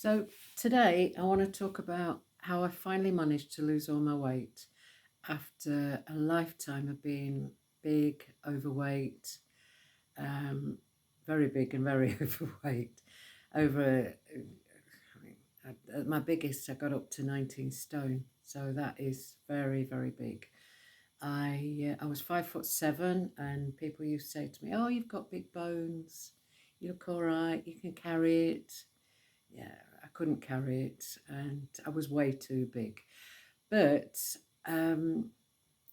So today I want to talk about how I finally managed to lose all my weight after a lifetime of being big, overweight, um, very big and very overweight. Over, I mean, at my biggest, I got up to 19 stone, so that is very, very big. I was 5'7", and people used to say to me, "Oh, you've got big bones. You look all right. You can carry it." Yeah, I couldn't carry it, and I was way too big. But um,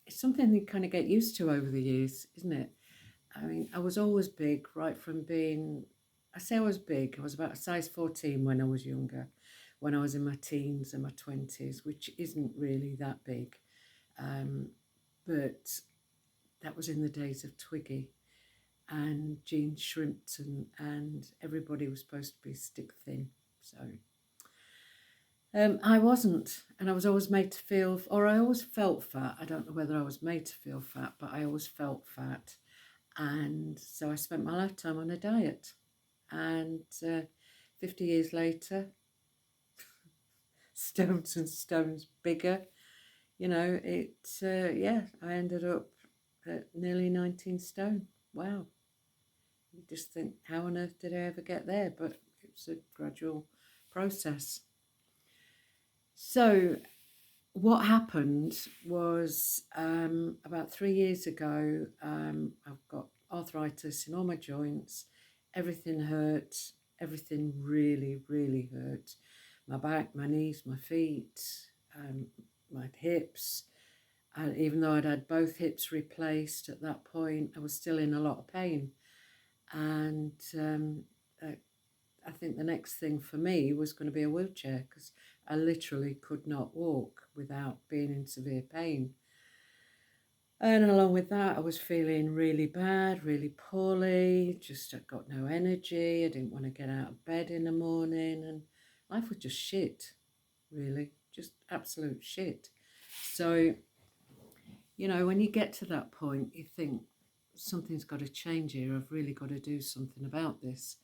it's something you kind of get used to over the years, isn't it? I mean, I was always big, right from being, I say I was big, I was about a size 14 when I was younger, when I was in my teens and my 20s, which isn't really that big. Um, but that was in the days of Twiggy and Jean Shrimpton, and everybody was supposed to be stick thin. So I wasn't, and I was always made to feel, or I always felt fat. I don't know whether I was made to feel fat, but I always felt fat. And so I spent my lifetime on a diet. And 50 years later, stones and stones bigger, I ended up at nearly 19 stone. Wow. You just think, how on earth did I ever get there? But it was a gradual process. So what happened was about 3 years ago, I've got arthritis in all my joints. Everything hurt. Everything really, really hurt. My back, my knees, my feet, my hips. And even though I'd had both hips replaced at that point, I was still in a lot of pain. And I think the next thing for me was going to be a wheelchair, because I literally could not walk without being in severe pain. And along with that, I was feeling really bad, really poorly, just I got no energy. I didn't want to get out of bed in the morning, and life was just shit, really, just absolute shit. So, when you get to that point, you think something's got to change here. I've really got to do something about this.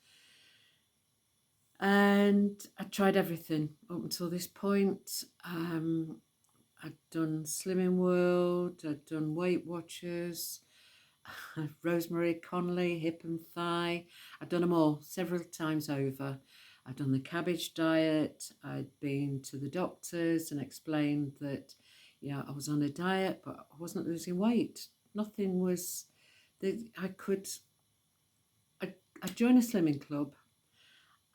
And I tried everything up until this point. I'd done Slimming World, I'd done Weight Watchers, Rosemary Conley, Hip and Thigh. I'd done them all several times over. I'd done the cabbage diet. I'd been to the doctors and explained that, I was on a diet, but I wasn't losing weight. Nothing was, I'd join a slimming club.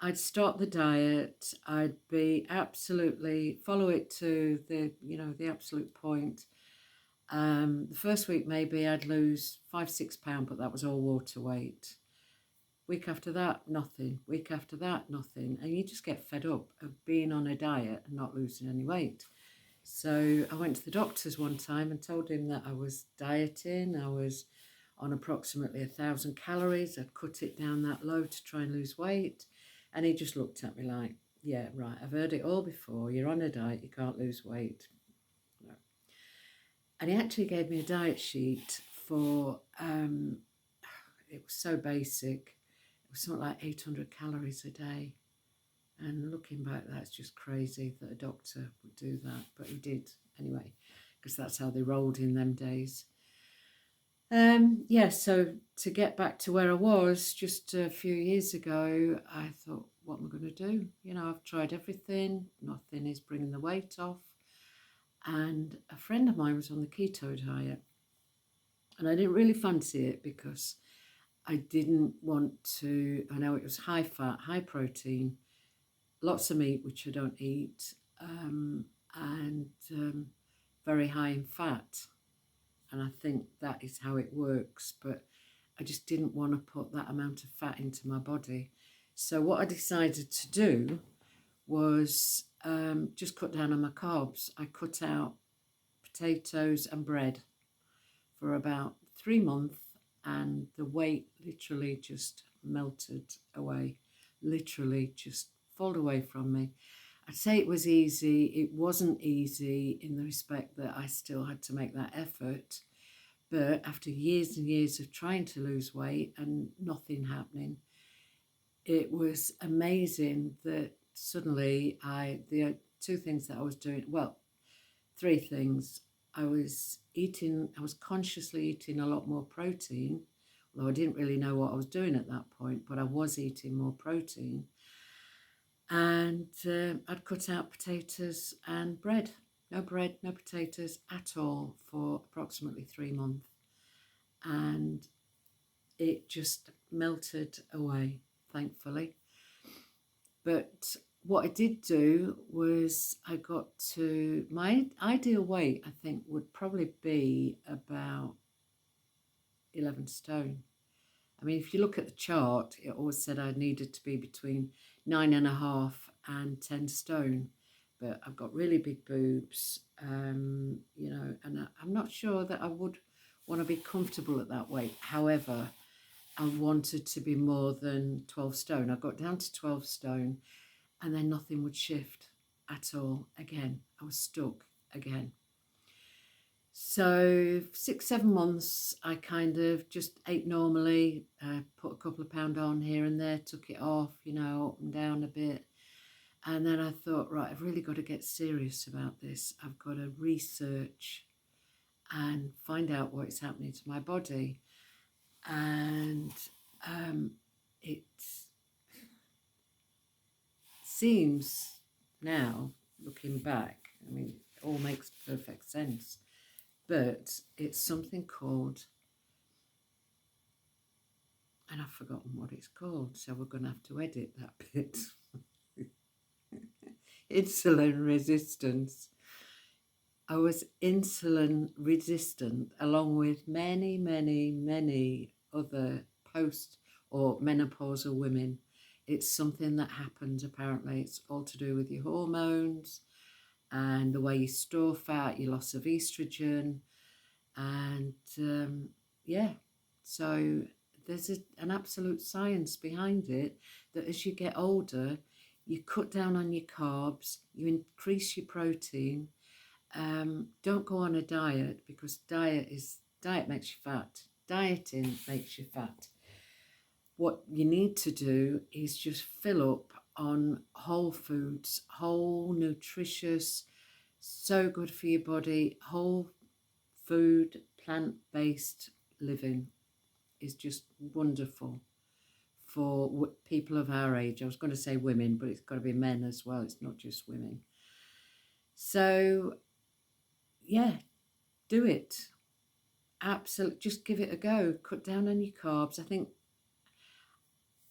I'd start the diet. I'd be absolutely follow it to the absolute point. The first week maybe I'd lose 5-6 pounds, but that was all water weight. Week after that, nothing. Week after that, nothing. And you just get fed up of being on a diet and not losing any weight. So I went to the doctors one time and told him that I was dieting. I was on approximately 1,000 calories. I'd cut it down that low to try and lose weight. And he just looked at me like, yeah, right, I've heard it all before. You're on a diet, you can't lose weight. No. And he actually gave me a diet sheet for, it was so basic. It was something like 800 calories a day. And looking back, that's just crazy that a doctor would do that. But he did anyway, because that's how they rolled in them days. So to get back to where I was just a few years ago, I thought, what am I going to do? I've tried everything. Nothing is bringing the weight off. And a friend of mine was on the keto diet. And I didn't really fancy it because I didn't want to, I know it was high fat, high protein, lots of meat, which I don't eat, and very high in fat. And I think that is how it works. But I just didn't want to put that amount of fat into my body. So what I decided to do was just cut down on my carbs. I cut out potatoes and bread for about 3 months, and the weight literally just melted away, literally just fall away from me. I'd say it was easy. It wasn't easy in the respect that I still had to make that effort. But after years and years of trying to lose weight and nothing happening, it was amazing that suddenly the two things that I was doing, well, three things. I was consciously eating a lot more protein, although I didn't really know what I was doing at that point, but I was eating more protein. And I'd cut out potatoes and bread. No bread, no potatoes at all for approximately 3 months. And it just melted away, thankfully. But what I did do was I got to my ideal weight, I think, would probably be about 11 stone. I mean, if you look at the chart, it always said I needed to be between 9.5 and 10 stone. But I've got really big boobs, and I'm not sure that I would want to be comfortable at that weight. However, I wanted to be more than 12 stone. I got down to 12 stone and then nothing would shift at all again. I was stuck again. So 6-7 months, I kind of just ate normally, put a couple of pound on here and there, took it off, up and down a bit. And then I thought, right, I've really got to get serious about this. I've got to research and find out what's happening to my body. And it seems now, looking back, I mean, it all makes perfect sense. But it's something called, and I've forgotten what it's called, so we're going to have to edit that bit. Insulin resistance. I was insulin resistant along with many, many, many other post or menopausal women. It's something that happens apparently. It's all to do with your hormones and the way you store fat, your loss of estrogen. And so there's an absolute science behind it that as you get older, you cut down on your carbs, you increase your protein. Don't go on a diet, because diet makes you fat. Dieting makes you fat. What you need to do is just fill up on whole foods, whole, nutritious, so good for your body. Whole food, plant-based living is just wonderful for people of our age. I was going to say women, but it's got to be men as well. It's not just women. So, yeah, do it. Absolutely, just give it a go. Cut down on your carbs. I think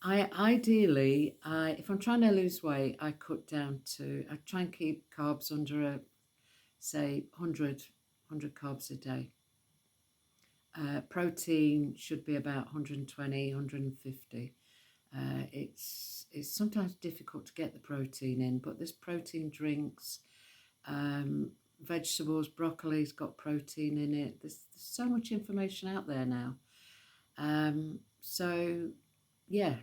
if I'm trying to lose weight, I try and keep carbs under say 100 carbs a day. Protein should be about 120, 150. It's sometimes difficult to get the protein in, but there's protein drinks, vegetables, broccoli's got protein in it. There's so much information out there now. So yeah,